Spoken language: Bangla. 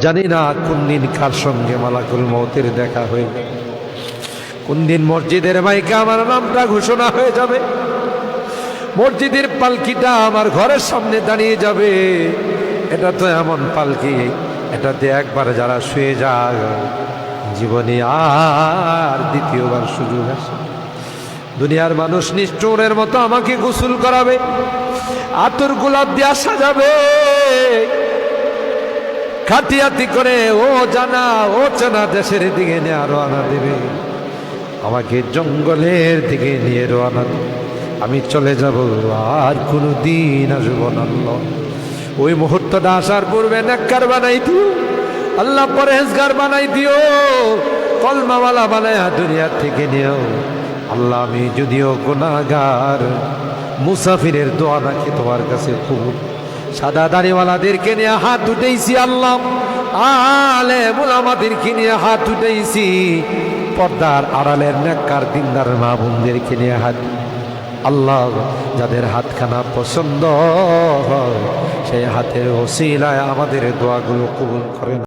জানি না কোন দিন কার সঙ্গে মালাকুল মউতের দেখা হয়ে যাবে, কোন দিন মসজিদের মাইকে আমার নামটা ঘোষণা হয়ে যাবে, মসজিদের পালকিটা আমার ঘরের সামনে দাঁড়িয়ে যাবে। এটা তো এমন পালকি, এটাতে একবার যারা শুয়ে যায় জীবনে আর দ্বিতীয়বার সুযোগ আসে। দুনিয়ার মানুষ নিষ্ঠুরের মতো আমাকে গোসল করাবে, আতর গোলাপ দিয়া সাজাবে, খাতিয়াতি করে ও জানা ও চেনা দেশের দিকে নিয়ে রওনা দেবে, আমাকে জঙ্গলের দিকে নিয়ে রওনা দেবে। আমি চলে যাব, আর কোনো দিন আসবো না। আল্লাহ ওই মুহূর্তটা আসার পূর্বে নেককার বানাই দিও আল্লাহ, পরহেজগার বানাই দিও, কলমাওয়ালা বানায়া দুনিয়ার থেকে নিও আল্লাহ। আমি যদিও গুনাহগার, মুসাফিরের দোয়া নাকি তোমার কাছে কবুল। সাদা দাড়িওয়ালাদেরকে নিয়ে হাত উঠেছি আল্লাহ, আলেম উলামাদেরকে নিয়ে হাত উঠেছি, পর্দার আড়ালের নেককার দিনদার মা বোনদেরকে নিয়ে হাত। আল্লাহ যাদের হাতখানা পছন্দ হয় সেই হাতের ওসিলায় আমাদের দোয়াগুলো কবুল করেন।